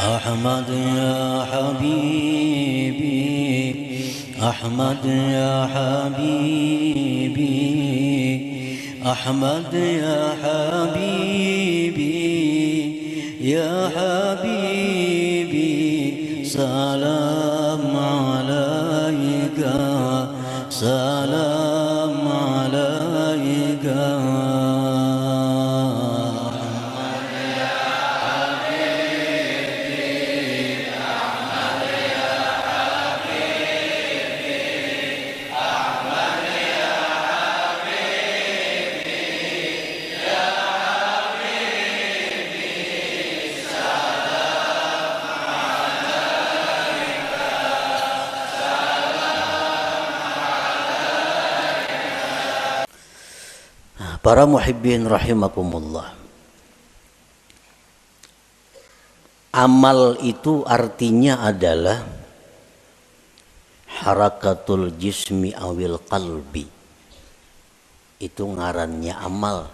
أحمد يا حبيبي أحمد يا حبيبي أحمد يا حبيبي يا حبيبي سلام عليك سلام عليك Para muhibbin rahimakumullah. Amal itu artinya adalah harakatul jismi awil qalbi. Itu ngarannya amal.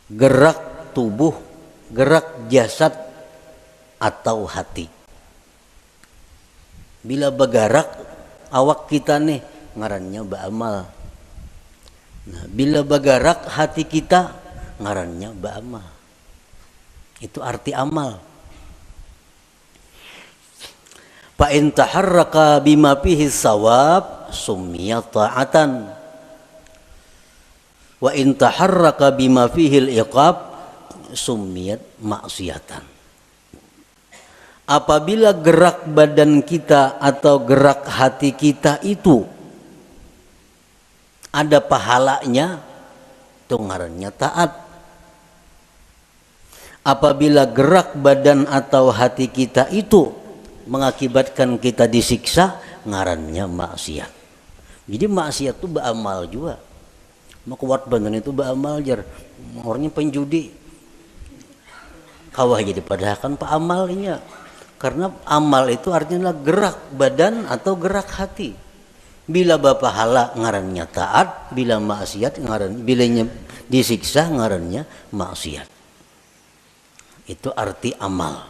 Gerak tubuh, gerak jasad atau hati. Bila bergerak awak kita nih ngarannya ba'amal. Nah, bila bergerak hati kita ngarannya ba'amal. Itu arti amal. Fa in taharraka bima fihi sawab summiya ta'atan. Wa in taharraka bima fihi al-iqab summiyat maksiatan. Apabila gerak badan kita atau gerak hati kita itu ada pahalanya, itu ngarannya taat. Apabila gerak badan atau hati kita itu mengakibatkan kita disiksa, ngarannya maksiat. Jadi maksiat itu beramal juga. Mau kuat badan itu beramal jar. Orangnya penjudi. Kawah jadi padahal kan pak amalnya. Karena amal itu artinya gerak badan atau gerak hati. Bila bapahala ngarannya taat, bila maksiat bilanya disiksa ngarannya maksiat. Itu arti amal.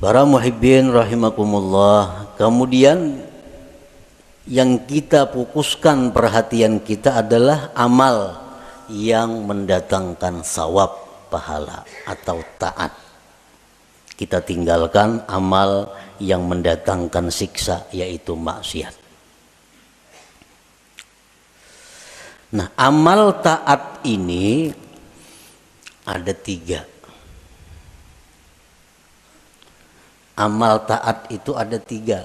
Para muhibbin rahimakumullah. Kemudian yang kita fokuskan perhatian kita adalah amal yang mendatangkan sawab, pahala atau taat. Kita tinggalkan amal yang mendatangkan siksa, yaitu maksiat. Nah, amal taat ini ada 3. Amal taat itu ada 3.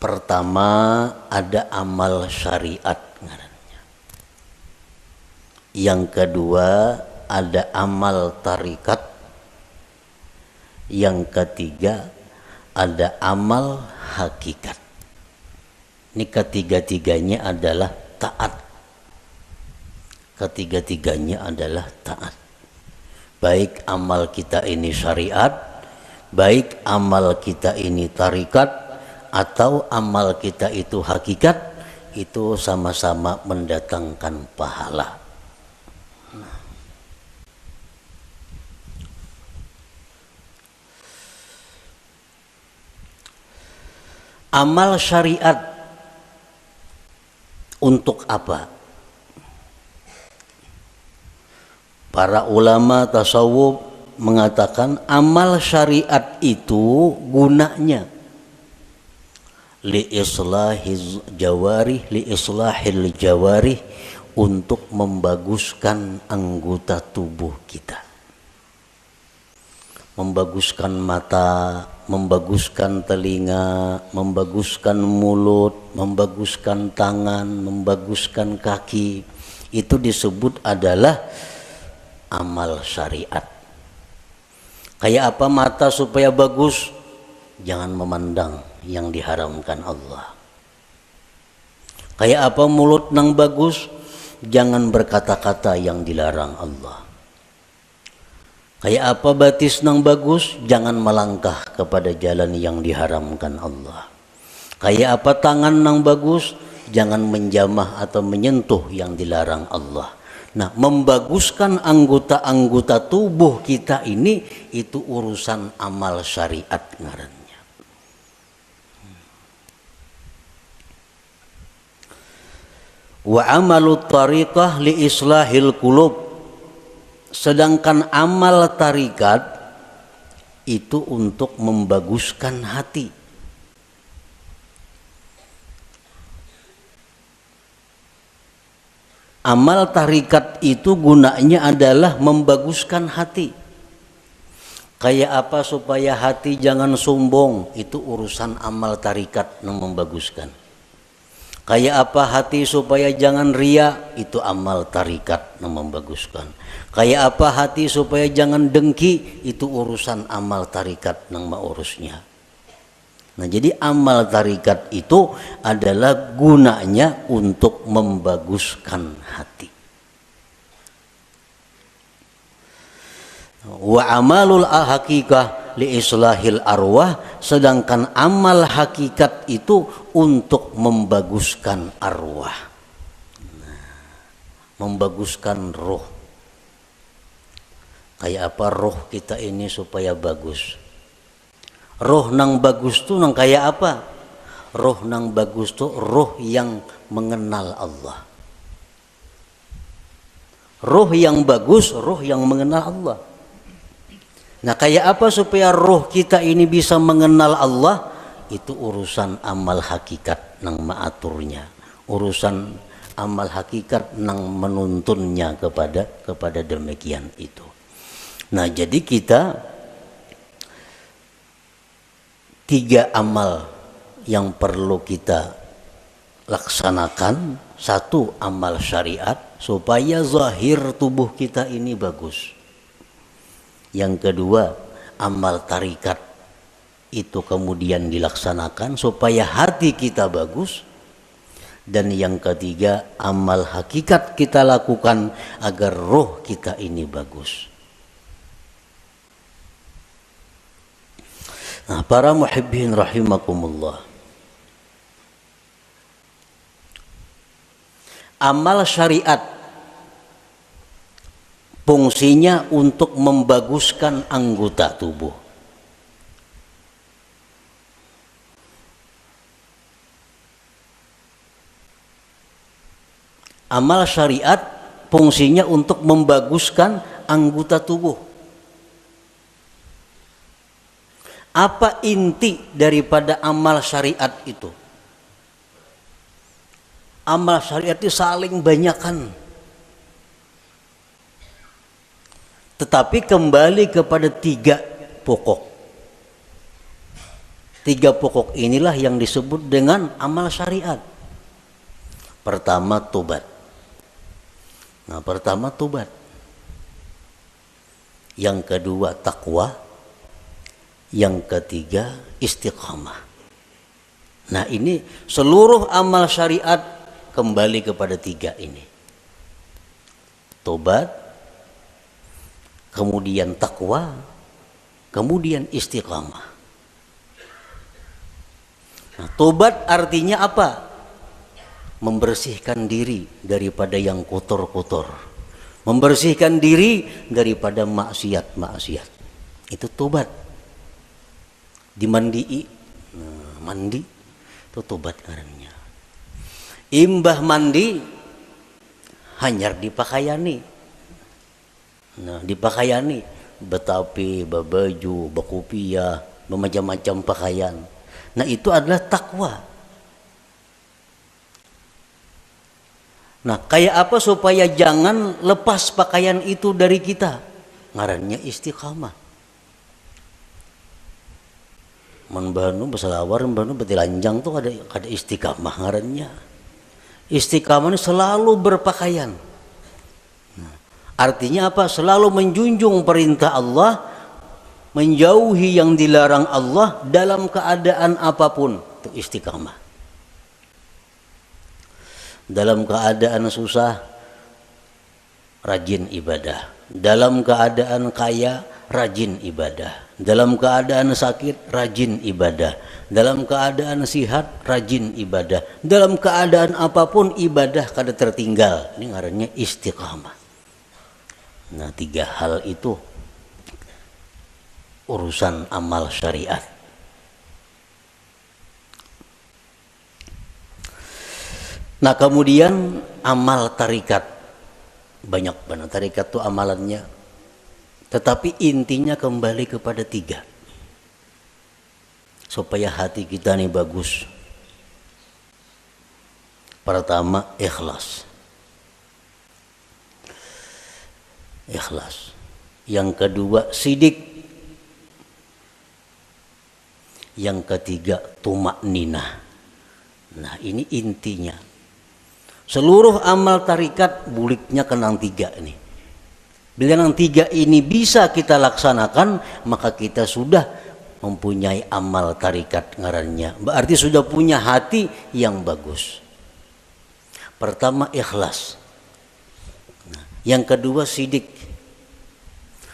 Pertama ada amal syariat ngarannya. Yang kedua ada amal tarikat. Yang ketiga ada amal hakikat. Ini ketiga-tiganya adalah taat. Ketiga-tiganya adalah taat. Baik amal kita ini syariat, baik amal kita ini tarikat, atau amal kita itu hakikat, itu sama-sama mendatangkan pahala. Amal syariat untuk apa? Para ulama tasawuf mengatakan amal syariat itu gunanya li islahil jawarih untuk membaguskan anggota tubuh kita. Membaguskan mata, membaguskan telinga, membaguskan mulut, membaguskan tangan, membaguskan kaki. Itu disebut adalah amal syariat. Kayak apa mata supaya bagus? Jangan memandang yang diharamkan Allah. Kayak apa mulut nang bagus? Jangan berkata-kata yang dilarang Allah. Kayak apa batis nang bagus? Jangan melangkah kepada jalan yang diharamkan Allah. Kayak apa tangan nang bagus? Jangan menjamah atau menyentuh yang dilarang Allah. Nah, membaguskan anggota-anggota tubuh kita ini itu urusan amal syariat ngarannya. Wa amalut tariqah li islahil qulub. Sedangkan amal tarikat itu untuk membaguskan hati. Amal tarikat itu gunanya adalah membaguskan hati. Kayak apa supaya hati jangan sombong, itu urusan amal tarikat yang membaguskan. Kayak apa hati supaya jangan ria, itu amal tarikat yang membaguskan. Kayak apa hati supaya jangan dengki, itu urusan amal tarikat yang mengurusnya. Nah, jadi amal tarikat itu adalah gunanya untuk membaguskan hati. Wa amalul haqiqah li islahil arwah, sedangkan amal hakikat itu untuk membaguskan arwah. Nah, membaguskan roh. Kayak apa roh kita ini supaya bagus? Roh nang bagus tuh nang kayak apa? Roh nang bagus tuh roh yang mengenal Allah. Roh yang bagus, roh yang mengenal Allah. Nah, kayak apa supaya roh kita ini bisa mengenal Allah? Itu urusan amal hakikat nang maaturnya. Urusan amal hakikat nang menuntunnya kepada demikian itu. Nah, jadi kita 3 amal yang perlu kita laksanakan. 1, amal syariat supaya zahir tubuh kita ini bagus. Yang kedua, amal tarikat itu kemudian dilaksanakan supaya hati kita bagus. Dan yang ketiga, amal hakikat kita lakukan agar roh kita ini bagus. Nah, para muhibbin rahimakumullah. Amal syariat fungsinya untuk membaguskan anggota tubuh. Amal syariat fungsinya untuk membaguskan anggota tubuh. Apa inti daripada amal syariat itu? Amal syariat itu saling banyakkan. Tetapi kembali kepada 3 pokok. 3 pokok inilah yang disebut dengan amal syariat. Pertama, tobat. Nah, pertama tobat. Yang kedua, takwa. Yang ketiga, istiqamah. Nah, ini seluruh amal syariat kembali kepada 3 ini. Tobat, kemudian takwa, kemudian istiqamah. Nah, tobat artinya apa? Membersihkan diri daripada yang kotor-kotor. Membersihkan diri daripada maksiat-maksiat. Itu tobat. Dimandii, mandi itu tobat karena. Imbah mandi hanyar dipakaiani. Nah, dipakaiani betapi, babaju, bakupia, bermacam-macam pakaian. Nah, itu adalah takwa. Nah, kayak apa supaya jangan lepas pakaian itu dari kita? Ngarannya istiqamah. Manbanu besalawar, manbanu betilanjang tuh ada istiqamah ngarannya. Istiqamah ini selalu berpakaian. Nah, artinya apa? Selalu menjunjung perintah Allah, menjauhi yang dilarang Allah dalam keadaan apapun. Itu istiqamah. Dalam keadaan susah, rajin ibadah. Dalam keadaan kaya, rajin ibadah. Dalam keadaan sakit, rajin ibadah. Dalam keadaan sihat, rajin ibadah. Dalam keadaan apapun ibadah kada tertinggal. Ini ngarannya istiqamah. Nah, 3 hal itu urusan amal syariat. Nah, kemudian amal tarikat. Banyak banget tarikat tuh amalannya. Tetapi intinya kembali kepada 3. Supaya hati kita nih bagus. Pertama, ikhlas. Ikhlas. Yang kedua, sidik. Yang ketiga, tumakninah. Nah, ini intinya. Seluruh amal tarikat buliknya kenang 3 ini. Bila yang 3 ini bisa kita laksanakan, maka kita sudah mempunyai amal tarikat ngarannya. Berarti sudah punya hati yang bagus. Pertama, ikhlas. Nah, yang kedua, sidik.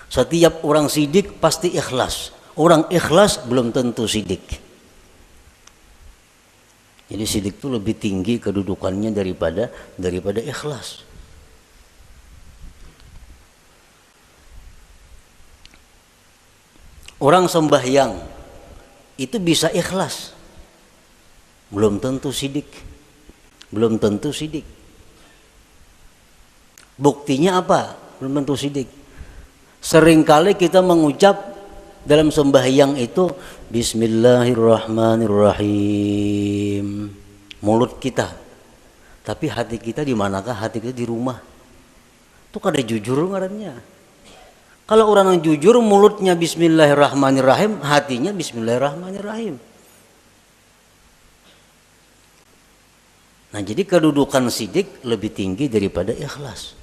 Setiap orang sidik pasti ikhlas. Orang ikhlas belum tentu sidik. Jadi sidik itu lebih tinggi kedudukannya daripada ikhlas. Orang sembahyang itu bisa ikhlas. Belum tentu sidik. Belum tentu sidik. Buktinya apa? Belum tentu sidik. Seringkali kita mengucap dalam sembahyang itu Bismillahirrahmanirrahim. Mulut kita. Tapi hati kita di manakah? Hati kita di rumah. Itu kada jujur ngarannya. Kalau orang yang jujur mulutnya Bismillahirrahmanirrahim, hatinya Bismillahirrahmanirrahim. Nah, jadi kedudukan sidik lebih tinggi daripada ikhlas.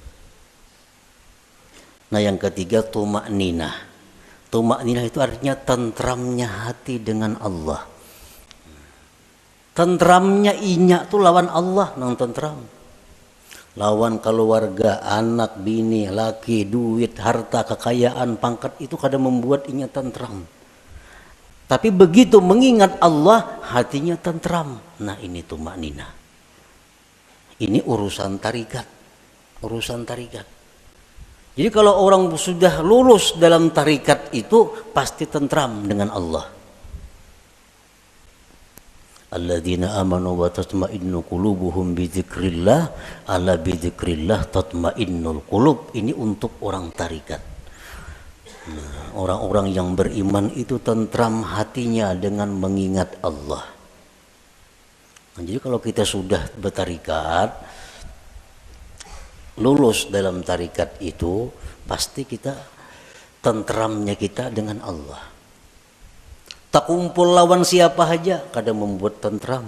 Nah, yang ketiga, tumakninah. Tumakninah itu artinya tentramnya hati dengan Allah. Tentramnya inya itu lawan Allah nang tentram. Lawan keluarga, anak, bini, laki, duit, harta, kekayaan, pangkat itu kadang membuat inya tentram. Tapi begitu mengingat Allah, hatinya tentram. Nah, ini tumakninah. Ini urusan tarikat. Urusan tarikat. Jadi kalau orang sudah lulus dalam tarikat itu pasti tentram dengan Allah. Alladzina amanu wa tatma'innu qulubuhum bi dzikrillah, ala bi dzikrillah tatma'innul qulub. Ini untuk orang tarikat. Nah, orang-orang yang beriman itu tentram hatinya dengan mengingat Allah. Nah, jadi kalau kita sudah bertarikat, lulus dalam tarikat itu, pasti kita tentramnya kita dengan Allah. Tak kumpul lawan siapa saja kadang membuat tentram.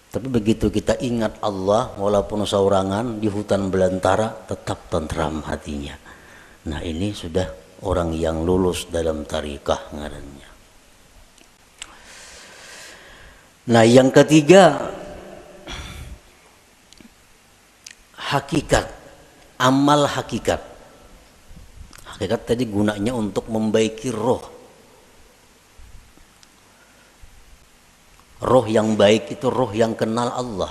Tapi begitu kita ingat Allah, walaupun saurangan di hutan belantara, tetap tentram hatinya. Nah, ini sudah orang yang lulus dalam tarikah ngarannya. Nah, yang ketiga, hakikat, amal hakikat. Hakikat tadi gunanya untuk membaiki roh. Roh yang baik itu roh yang kenal Allah.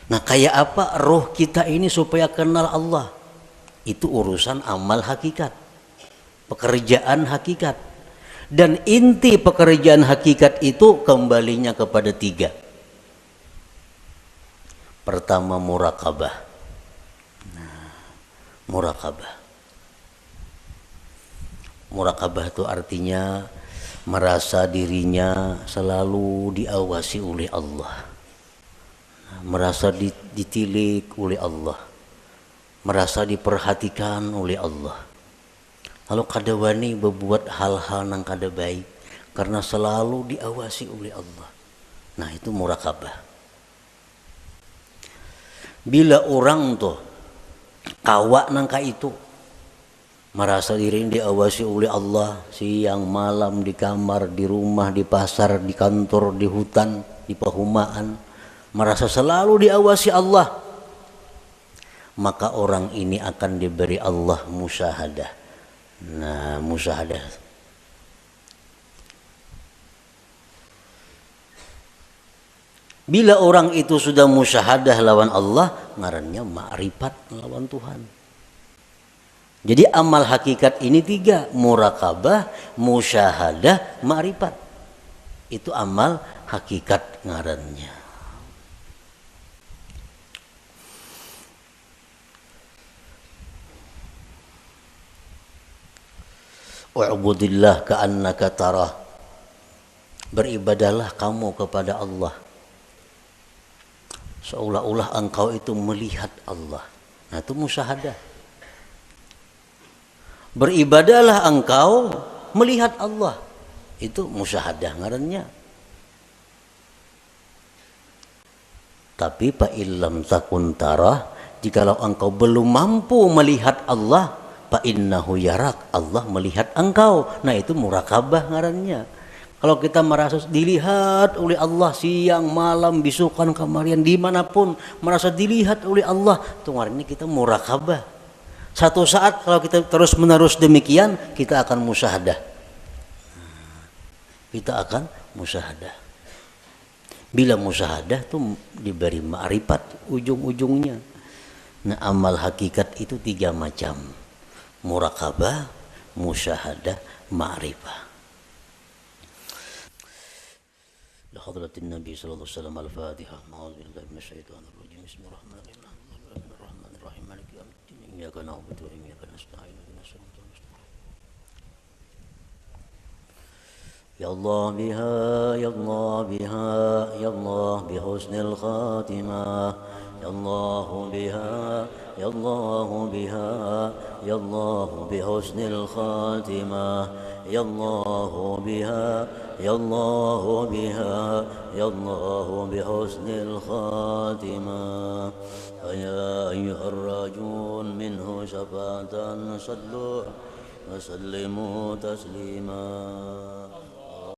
Nah, kayak apa roh kita ini supaya kenal Allah? Itu urusan amal hakikat, pekerjaan hakikat. Dan inti pekerjaan hakikat itu kembalinya kepada 3. Pertama, murakabah. Nah, murakabah. Murakabah itu artinya merasa dirinya selalu diawasi oleh Allah. Merasa ditilik oleh Allah. Merasa diperhatikan oleh Allah. Lalu kada wani berbuat hal-hal yang kada baik karena selalu diawasi oleh Allah. Nah, itu murakabah. Bila orang tuh kawak nangka itu merasa diri diawasi oleh Allah siang malam, di kamar, di rumah, di pasar, di kantor, di hutan, di perumahan, merasa selalu diawasi Allah, maka orang ini akan diberi Allah musyahadah. Nah, musyahadah Bila orang itu sudah musyahadah lawan Allah, ngarannya ma'rifat lawan Tuhan. Jadi amal hakikat ini 3, murakabah, musyahadah, ma'rifat. Itu amal hakikat ngarannya. Wa'budillah ka'annaka tarah. Beribadahlah kamu kepada Allah seolah-olah engkau itu melihat Allah. Nah, itu musyahadah. Beribadahlah engkau melihat Allah. Itu musyahadah ngarannya. Tapi fa illam takun tarah, jikalau engkau belum mampu melihat Allah, fa innahu yarak, Allah melihat engkau. Nah, itu murakabah ngarannya. Kalau kita merasa dilihat oleh Allah siang, malam, bisukan, kamarian, dimanapun merasa dilihat oleh Allah, itu ngarannya kita murakabah. Satu saat kalau kita terus menerus demikian, kita akan musyahadah. Kita akan musyahadah. Bila musyahadah itu diberi ma'rifat ujung-ujungnya. Nah, amal hakikat itu 3 macam. Murakabah, musyahadah, ma'rifah. لحضرة النبي صلى الله عليه وسلم الفاتحة. أعوذ بالله من الشيطان الرجيم. بسم الله الرحمن الرحيم. مالك يوم الدين. إياك نعبد وإياك نستعين. اهدنا الصراط المستقيم. يا الله بها يا الله بها يا الله بحسن الخاتمة. يا الله بها يا الله بها يا الله بحسن الخاتمة. يا الله بها يا الله بها يا الله بحسن الخاتمة. فيا أيها الراجون منه شفاعة صلوا وسلموا تسليما.